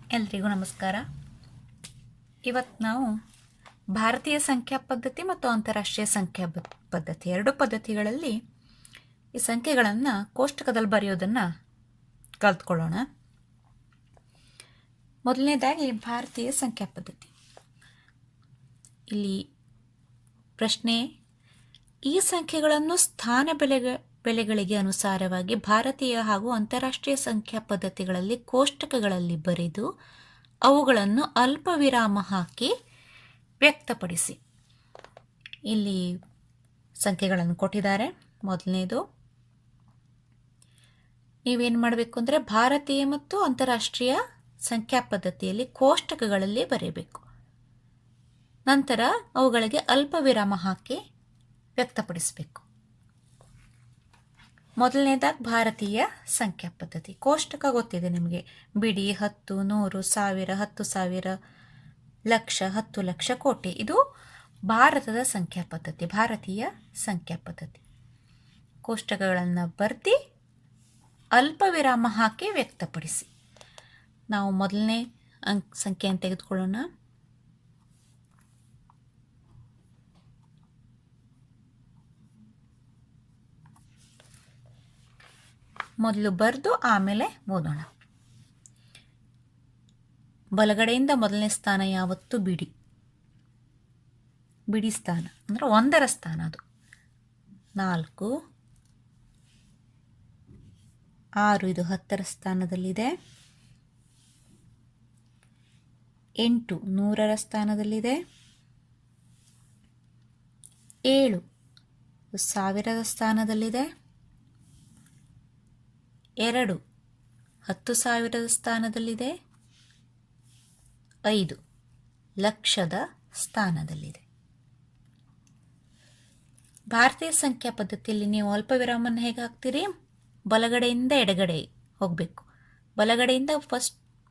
ಎಲ್ರಿಗೂ ನಮಸ್ಕಾರ. ಇವತ್ತು ನಾವು ಭಾರತೀಯ ಸಂಖ್ಯಾ ಪದ್ಧತಿ ಮತ್ತು ಅಂತಾರಾಷ್ಟ್ರೀಯ ಸಂಖ್ಯಾ ಪದ್ಧತಿ ಎರಡು ಪದ್ಧತಿಗಳಲ್ಲಿ ಈ ಸಂಖ್ಯೆಗಳನ್ನು ಕೋಷ್ಟಕದಲ್ಲಿ ಬರೆಯೋದನ್ನು ಕಲ್ತ್ಕೊಳ್ಳೋಣ. ಮೊದಲನೇದಾಗಿ ಭಾರತೀಯ ಸಂಖ್ಯಾ ಪದ್ಧತಿ. ಇಲ್ಲಿ ಪ್ರಶ್ನೆ: ಈ ಸಂಖ್ಯೆಗಳನ್ನು ಸ್ಥಾನ ಬೆಲೆಗಳಿಗೆ ಅನುಸಾರವಾಗಿ ಭಾರತೀಯ ಹಾಗೂ ಅಂತಾರಾಷ್ಟ್ರೀಯ ಸಂಖ್ಯಾ ಪದ್ಧತಿಗಳಲ್ಲಿ ಕೋಷ್ಟಕಗಳಲ್ಲಿ ಬರೆದು ಅವುಗಳನ್ನು ಅಲ್ಪ ವಿರಾಮ ಹಾಕಿ ವ್ಯಕ್ತಪಡಿಸಿ. ಇಲ್ಲಿ ಸಂಖ್ಯೆಗಳನ್ನು ಕೊಟ್ಟಿದ್ದಾರೆ. ಮೊದಲನೇದು, ನೀವೇನು ಮಾಡಬೇಕು ಅಂದರೆ ಭಾರತೀಯ ಮತ್ತು ಅಂತಾರಾಷ್ಟ್ರೀಯ ಸಂಖ್ಯಾ ಪದ್ಧತಿಯಲ್ಲಿ ಕೋಷ್ಟಕಗಳಲ್ಲಿ ಬರೆಯಬೇಕು. ನಂತರ ಅವುಗಳಿಗೆ ಅಲ್ಪ ವಿರಾಮ ಹಾಕಿ ವ್ಯಕ್ತಪಡಿಸಬೇಕು. ಮೊದಲನೇದಾಗಿ ಭಾರತೀಯ ಸಂಖ್ಯಾ ಪದ್ಧತಿ. ಕೋಷ್ಟಕ ಗೊತ್ತಿದೆ ನಿಮಗೆ: ಬಿಡಿ, 10, 100, 1000, 10,000, ಲಕ್ಷ, 10 ಲಕ್ಷ, ಕೋಟಿ. ಇದು ಭಾರತದ ಸಂಖ್ಯಾ ಪದ್ಧತಿ, ಭಾರತೀಯ ಸಂಖ್ಯಾ ಪದ್ಧತಿ. ಕೋಷ್ಟಕಗಳನ್ನು ಬರ್ತಿ ಅಲ್ಪ ವಿರಾಮ ಹಾಕಿ ವ್ಯಕ್ತಪಡಿಸಿ. ನಾವು ಮೊದಲನೇ ಸಂಖ್ಯೆಯನ್ನು ತೆಗೆದುಕೊಳ್ಳೋಣ. ಮೊದಲು ಬರೆದು ಆಮೇಲೆ ಓದೋಣ. ಬಲಗಡೆಯಿಂದ ಮೊದಲನೇ ಸ್ಥಾನ ಯಾವತ್ತು ಬಿಡಿ. ಬಿಡಿ ಸ್ಥಾನ ಅಂದರೆ 1ರ ಸ್ಥಾನ. ಅದು 4, 6 ಇದು 10ರ ಸ್ಥಾನದಲ್ಲಿದೆ. 8 100ರ ಸ್ಥಾನದಲ್ಲಿದೆ. 7 1000ದ ಸ್ಥಾನದಲ್ಲಿದೆ. 2 10,000ದ ಸ್ಥಾನದಲ್ಲಿದೆ. 5 ಲಕ್ಷದ ಸ್ಥಾನದಲ್ಲಿದೆ. ಭಾರತೀಯ ಸಂಖ್ಯಾ ಪದ್ಧತಿಯಲ್ಲಿ ನೀವು ಅಲ್ಪ ವಿರಾಮವನ್ನು ಹೇಗೆ ಹಾಕ್ತೀರಿ? ಬಲಗಡೆಯಿಂದ ಎಡಗಡೆ ಹೋಗಬೇಕು. ಬಲಗಡೆಯಿಂದ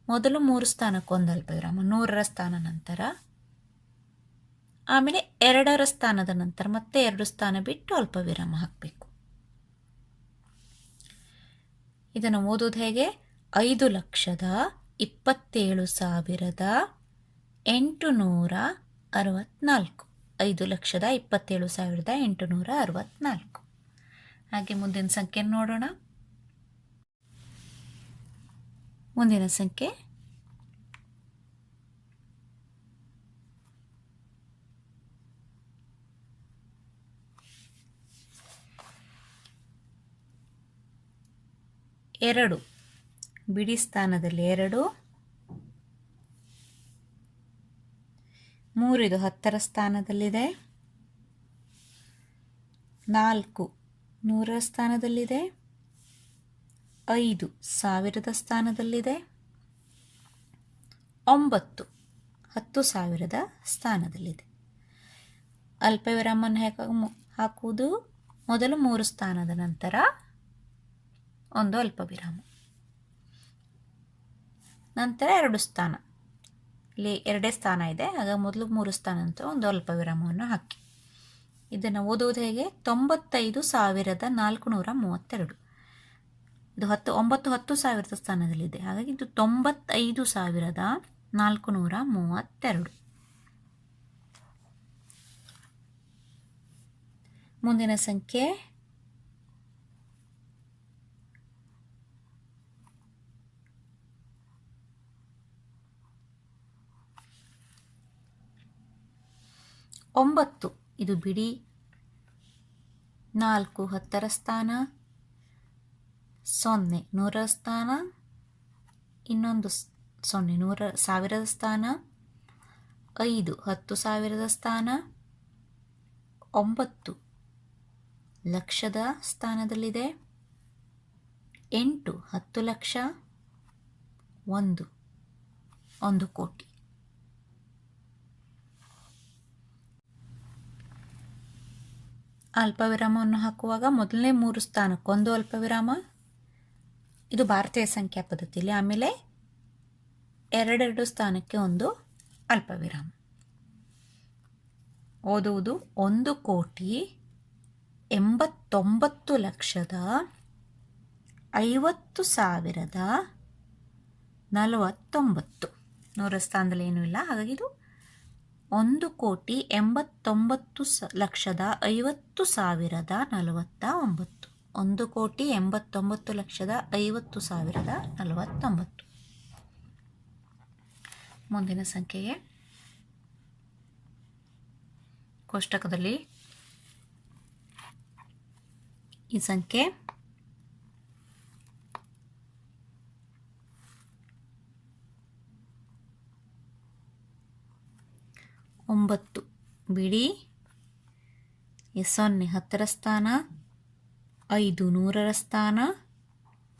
ಮೊದಲು 3 ಸ್ಥಾನಕ್ಕೆ ಒಂದು ಅಲ್ಪ ವಿರಾಮ, 100ರ ಸ್ಥಾನ ನಂತರ, ಆಮೇಲೆ 2ರ ಸ್ಥಾನದ ನಂತರ ಮತ್ತೆ 2 ಸ್ಥಾನ ಬಿಟ್ಟು ಅಲ್ಪ ವಿರಾಮ ಹಾಕಬೇಕು. ಇದನ್ನು ಓದೋದು ಹೇಗೆ? 5,27,864. 5,27,864. ಹಾಗೆ ಮುಂದಿನ ಸಂಖ್ಯೆ ನೋಡೋಣ. ಮುಂದಿನ ಸಂಖ್ಯೆ 2 ಬಿಡಿ ಸ್ಥಾನದಲ್ಲಿ 2. 3 ಇದು 10ರ ಸ್ಥಾನದಲ್ಲಿದೆ. 4 100ರ ಸ್ಥಾನದಲ್ಲಿದೆ. 5 1000ದ ಸ್ಥಾನದಲ್ಲಿದೆ. 9 10,000ದ ಸ್ಥಾನದಲ್ಲಿದೆ. ಅಲ್ಪ ವಿರಾಮವನ್ನು ಹಾಕುವುದು ಮೊದಲು 3 ಸ್ಥಾನದ ನಂತರ ಒಂದು ಅಲ್ಪ ವಿರಾಮ, ನಂತರ 2 ಸ್ಥಾನ. ಇಲ್ಲಿ 2 ಸ್ಥಾನ ಇದೆ, ಆಗ ಮೊದಲು 3 ಸ್ಥಾನ ನಂತರ ಒಂದು ಅಲ್ಪ ವಿರಾಮವನ್ನು ಹಾಕಿ. ಇದನ್ನು ಓದುವುದು ಹೇಗೆ? 95,432. ಇದು 10,000ದ ಸ್ಥಾನದಲ್ಲಿದೆ, ಹಾಗಾಗಿ ಇದು 95,432. ಮುಂದಿನ ಸಂಖ್ಯೆ 9 ಇದು ಬಿಡಿ. 4 10ರ ಸ್ಥಾನ. 0 100ರ ಸ್ಥಾನ. ಇನ್ನೊಂದು 0 1000ದ ಸ್ಥಾನ. 5 10,000ದ ಸ್ಥಾನ. 9 ಲಕ್ಷದ ಸ್ಥಾನದಲ್ಲಿದೆ. 8 10 ಲಕ್ಷ. 1 ಕೋಟಿ. ಅಲ್ಪ ವಿರಾಮವನ್ನು ಹಾಕುವಾಗ ಮೊದಲನೇ 3 ಸ್ಥಾನಕ್ಕೊಂದು ಅಲ್ಪ ವಿರಾಮ. ಇದು ಭಾರತೀಯ ಸಂಖ್ಯಾ ಪದ್ಧತಿಯಲ್ಲಿ. ಆಮೇಲೆ 2 ಸ್ಥಾನಕ್ಕೆ ಒಂದು ಅಲ್ಪ ವಿರಾಮ. ಓದುವುದು 1,89,50,50,9 49. 100ರ ಸ್ಥಾನದಲ್ಲಿ ಏನೂ ಇಲ್ಲ, ಹಾಗಾಗಿ ಇದು 1,89,50,49. 1,89,50,49. ಮುಂದಿನ ಸಂಖ್ಯೆಗೆ ಕೋಷ್ಟಕದಲ್ಲಿ ಈ ಸಂಖ್ಯೆ 9 ಬಿಡಿ, 0 10ರ ಸ್ಥಾನ, 5 100ರ ಸ್ಥಾನ,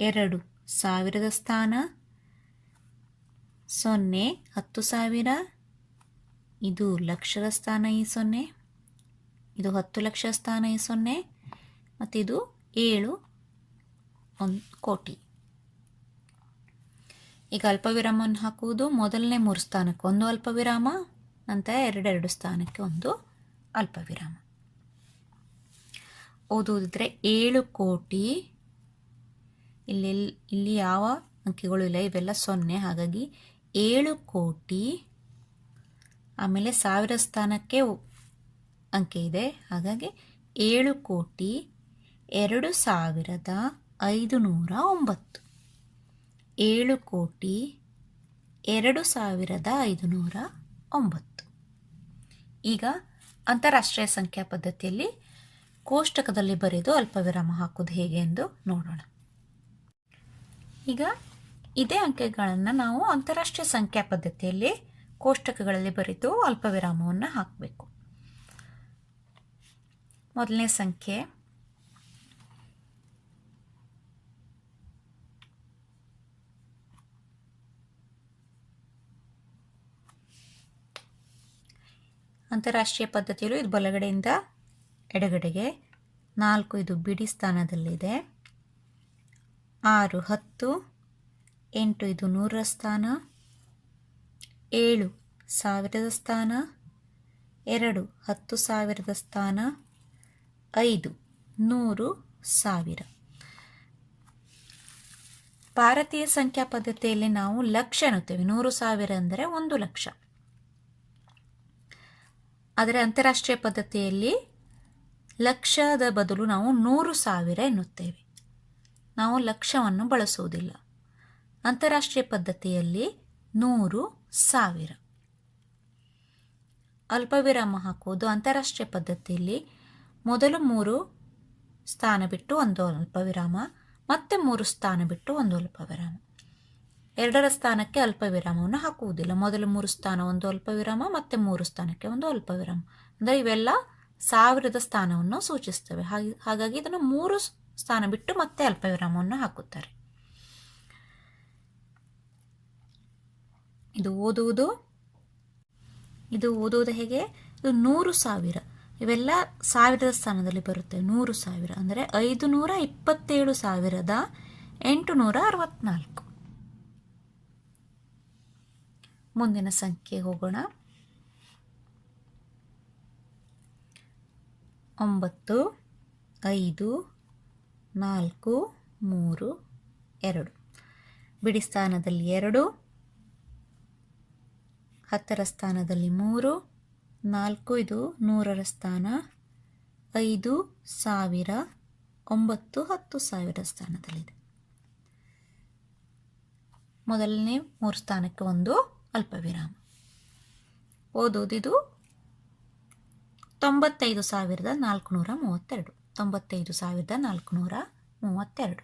2 1000ದ ಸ್ಥಾನ, 0 10,000, ಇದು ಲಕ್ಷದ ಸ್ಥಾನ ಈ 0, ಇದು 10 ಲಕ್ಷ ಸ್ಥಾನ ಈ 0, ಮತ್ತು ಇದು 7 ಕೋಟಿ. ಈಗ ಅಲ್ಪವಿರಾಮವನ್ನು ಹಾಕುವುದು ಮೊದಲನೇ 3 ಸ್ಥಾನಕ್ಕೆ ಒಂದು ಅಲ್ಪವಿರಾಮ, ನಂತರ 2 ಸ್ಥಾನಕ್ಕೆ ಒಂದು ಅಲ್ಪವಿರಾಮ. ಓದುವುದಿದ್ರೆ 7 ಕೋಟಿ, ಇಲ್ಲಿ ಯಾವ ಅಂಕೆಗಳು ಇಲ್ಲ, ಇವೆಲ್ಲ 0, ಹಾಗಾಗಿ 7 ಕೋಟಿ. ಆಮೇಲೆ 1000 ಸ್ಥಾನಕ್ಕೆ ಅಂಕೆ ಇದೆ, ಹಾಗಾಗಿ 7,02,509. 7,02,509. ಈಗ ಅಂತಾರಾಷ್ಟ್ರೀಯ ಸಂಖ್ಯಾ ಪದ್ಧತಿಯಲ್ಲಿ ಕೋಷ್ಟಕದಲ್ಲಿ ಬರೆದು ಅಲ್ಪವಿರಾಮ ಹಾಕೋದು ಹೇಗೆ ಎಂದು ನೋಡೋಣ. ಈಗ ಇದೇ ಅಂಕೆಗಳನ್ನು ನಾವು ಅಂತಾರಾಷ್ಟ್ರೀಯ ಸಂಖ್ಯಾ ಪದ್ಧತಿಯಲ್ಲಿ ಕೋಷ್ಟಕಗಳಲ್ಲಿ ಬರೆದು ಅಲ್ಪವಿರಾಮವನ್ನು ಹಾಕಬೇಕು. ಮೊದಲನೇ ಸಂಖ್ಯೆ ಅಂತಾರಾಷ್ಟ್ರೀಯ ಪದ್ಧತಿಯಲ್ಲೂ ಇದು ಬಲಗಡೆಯಿಂದ ಎಡಗಡೆಗೆ, 4 ಇದು ಬಿಡಿ ಸ್ಥಾನದಲ್ಲಿದೆ, 6 10, 8 ಇದು 100ರ ಸ್ಥಾನ, 7 1000ದ ಸ್ಥಾನ, 2 10,000ದ ಸ್ಥಾನ, 5 100,000. ಭಾರತೀಯ ಸಂಖ್ಯಾ ಪದ್ಧತಿಯಲ್ಲಿ ನಾವು ಲಕ್ಷ ಎನ್ನುತ್ತೇವೆ, 100,000 ಅಂದರೆ 1 ಲಕ್ಷ. ಆದರೆ ಅಂತಾರಾಷ್ಟ್ರೀಯ ಪದ್ಧತಿಯಲ್ಲಿ ಲಕ್ಷದ ಬದಲು ನಾವು 100,000 ಎನ್ನುತ್ತೇವೆ. ನಾವು ಲಕ್ಷವನ್ನು ಬಳಸುವುದಿಲ್ಲ. ಅಂತಾರಾಷ್ಟ್ರೀಯ ಪದ್ಧತಿಯಲ್ಲಿ 100,000. ಅಲ್ಪವಿರಾಮ ಹಾಕುವುದು ಅಂತಾರಾಷ್ಟ್ರೀಯ ಪದ್ಧತಿಯಲ್ಲಿ ಮೊದಲು 3 ಸ್ಥಾನ ಬಿಟ್ಟು ಒಂದು ಅಲ್ಪವಿರಾಮ, ಮತ್ತೆ 3 ಸ್ಥಾನ ಬಿಟ್ಟು ಒಂದು ಅಲ್ಪವಿರಾಮ. 2ರ ಸ್ಥಾನಕ್ಕೆ ಅಲ್ಪವಿರಾಮವನ್ನು ಹಾಕುವುದಿಲ್ಲ. ಮೊದಲು 3 ಸ್ಥಾನ ಒಂದು ಅಲ್ಪವಿರಾಮ, ಮತ್ತೆ 3 ಸ್ಥಾನಕ್ಕೆ ಒಂದು ಅಲ್ಪವಿರಾಮ. ಅಂದರೆ ಇವೆಲ್ಲ 1000ದ ಸ್ಥಾನವನ್ನು ಸೂಚಿಸ್ತವೆ. ಹಾಗಾಗಿ ಇದನ್ನು 3 ಸ್ಥಾನ ಬಿಟ್ಟು ಮತ್ತೆ ಅಲ್ಪವಿರಾಮವನ್ನು ಹಾಕುತ್ತಾರೆ. ಇದು ಓದುವುದು ಹೇಗೆ? ಇದು 100,000, ಇವೆಲ್ಲ 1000ದ ಸ್ಥಾನದಲ್ಲಿ ಬರುತ್ತೆ. 100,000 ಅಂದರೆ 527,864. ಮುಂದಿನ ಸಂಖ್ಯೆ ಹೋಗೋಣ. 9 5 4 3 2 ಬಿಡಿ ಸ್ಥಾನದಲ್ಲಿ 2, 10ರ ಸ್ಥಾನದಲ್ಲಿ 3, 4 ಇದು 100ರ ಸ್ಥಾನ, 5 1000, 9 10,000 ಸ್ಥಾನದಲ್ಲಿದೆ. ಮೊದಲನೇ 3 ಸ್ಥಾನಕ್ಕೆ ಒಂದು ಅಲ್ಪವಿರಾಮ. ಓದುವುದಿದು 95,432. 95,432.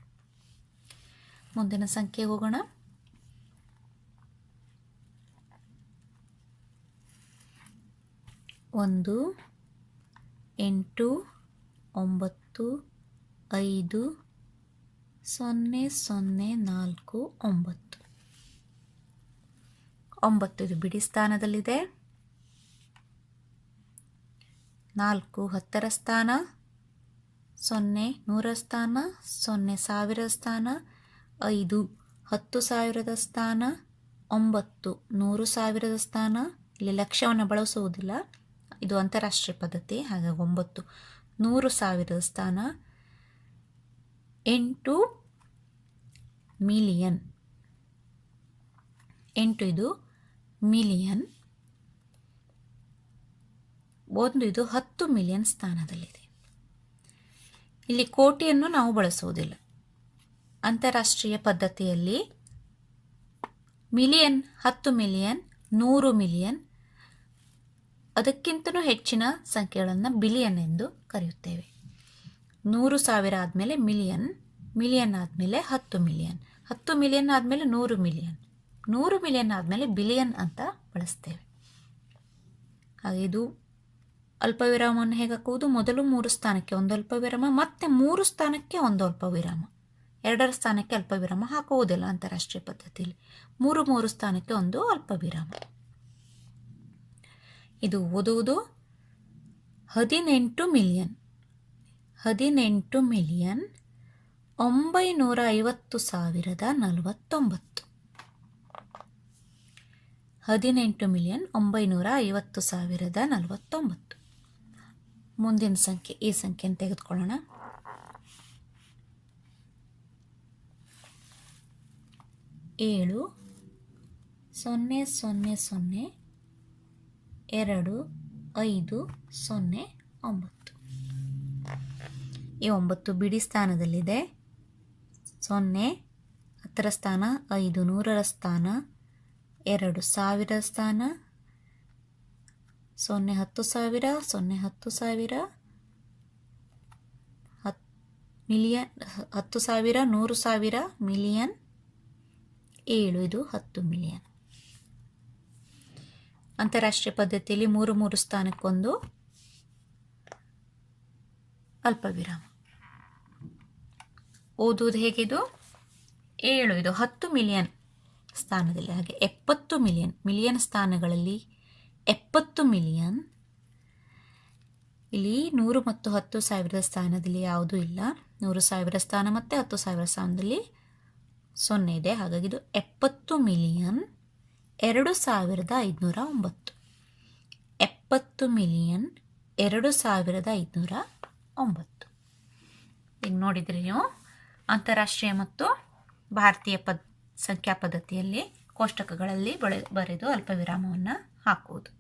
ಮುಂದಿನ ಸಂಖ್ಯೆ ಹೋಗೋಣ. 1 8 9 5 0 0 4 9. 9 ಇದು ಬಿಡಿ ಸ್ಥಾನದಲ್ಲಿದೆ, 4 10ರ ಸ್ಥಾನ, 0 100ರ ಸ್ಥಾನ, 0 1000ದ ಸ್ಥಾನ, 5 10,000ದ ಸ್ಥಾನ, 9 100,000ದ ಸ್ಥಾನ. ಇಲ್ಲಿ ಲಕ್ಷವನ್ನು ಬಳಸುವುದಿಲ್ಲ, ಇದು ಅಂತಾರಾಷ್ಟ್ರೀಯ ಪದ್ಧತಿ, ಹಾಗಾಗಿ 9 100,000ದ ಸ್ಥಾನ, 8 ಮಿಲಿಯನ್. 8 ಇದು ಮಿಲಿಯನ್, 1 ಇದು 10 ಮಿಲಿಯನ್ ಸ್ಥಾನದಲ್ಲಿದೆ. ಇಲ್ಲಿ ಕೋಟಿಯನ್ನು ನಾವು ಬಳಸುವುದಿಲ್ಲ. ಅಂತಾರಾಷ್ಟ್ರೀಯ ಪದ್ಧತಿಯಲ್ಲಿ ಮಿಲಿಯನ್, 10 ಮಿಲಿಯನ್, 100 ಮಿಲಿಯನ್, ಅದಕ್ಕಿಂತಲೂ ಹೆಚ್ಚಿನ ಸಂಖ್ಯೆಗಳನ್ನು ಬಿಲಿಯನ್ ಎಂದು ಕರೆಯುತ್ತೇವೆ. 100,000 ಆದಮೇಲೆ ಮಿಲಿಯನ್, ಮಿಲಿಯನ್ ಆದಮೇಲೆ 10 ಮಿಲಿಯನ್, 10 ಮಿಲಿಯನ್ ಆದಮೇಲೆ 100 ಮಿಲಿಯನ್, 100 ಮಿಲಿಯನ್ ಆದಮೇಲೆ ಬಿಲಿಯನ್ ಅಂತ ಬಳಸ್ತೇವೆ. ಹಾಗೆ ಇದು ಅಲ್ಪವಿರಾಮವನ್ನು ಹೇಗೆ ಹಾಕುವುದು? ಮೊದಲು 3 ಸ್ಥಾನಕ್ಕೆ ಒಂದು ಅಲ್ಪವಿರಾಮ, ಮತ್ತೆ 3 ಸ್ಥಾನಕ್ಕೆ ಒಂದು ಅಲ್ಪವಿರಾಮ. 2ರ ಸ್ಥಾನಕ್ಕೆ ಅಲ್ಪವಿರಾಮ ಹಾಕುವುದಿಲ್ಲ ಅಂತಾರಾಷ್ಟ್ರೀಯ ಪದ್ಧತಿಯಲ್ಲಿ. 3 ಸ್ಥಾನಕ್ಕೆ ಒಂದು ಅಲ್ಪವಿರಾಮ. ಇದು ಓದುವುದು 18 ಮಿಲಿಯನ್, 18 ಮಿಲಿಯನ್ 950,049. 18 ಮಿಲಿಯನ್ 950,049. ಮುಂದಿನ ಸಂಖ್ಯೆ, ಈ ಸಂಖ್ಯೆಯನ್ನು ತೆಗೆದುಕೊಳ್ಳೋಣ. 7 0 0 0 2 5 0 9. ಈ 9 ಬಿಡಿ ಸ್ಥಾನದಲ್ಲಿದೆ. 0 10ರ ಸ್ಥಾನ, 5 100ರ ಸ್ಥಾನ, 2 1000 ಸ್ಥಾನ, 0 10,000, 0 10,000, ಮಿಲಿಯನ್ 10,000, 100,000, ಮಿಲಿಯನ್, 7 ಇದು 10 ಮಿಲಿಯನ್. ಅಂತಾರಾಷ್ಟ್ರೀಯ ಪದ್ಧತಿಯಲ್ಲಿ 3 ಸ್ಥಾನಕ್ಕೊಂದು ಅಲ್ಪವಿರಾಮ. ಓದುವುದು ಹೇಗಿದು? 7 ಇದು 10 ಮಿಲಿಯನ್ ಸ್ಥಾನದಲ್ಲಿ. ಹಾಗೆ 70 ಮಿಲಿಯನ್, ಮಿಲಿಯನ್ ಸ್ಥಾನಗಳಲ್ಲಿ 70 ಮಿಲಿಯನ್. ಇಲ್ಲಿ 100 ಮತ್ತು 10,000 ಸ್ಥಾನದಲ್ಲಿ ಯಾವುದೂ ಇಲ್ಲ. 100,000 ಸ್ಥಾನ ಮತ್ತು 10,000 ಸ್ಥಾನದಲ್ಲಿ 0 ಇದೆ. ಹಾಗಾಗಿ ಇದು 70 ಮಿಲಿಯನ್ 2,509. 70 ಮಿಲಿಯನ್ 2,509. ಈಗ ನೋಡಿದ್ರಿ ನೀವು, ಅಂತಾರಾಷ್ಟ್ರೀಯ ಮತ್ತು ಭಾರತೀಯ ಸಂಖ್ಯಾ ಪದ್ಧತಿಯಲ್ಲಿ ಕೋಷ್ಟಕಗಳಲ್ಲಿ ಬರೆದು ಅಲ್ಪವಿರಾಮವನ್ನು ಹಾಕುವುದು.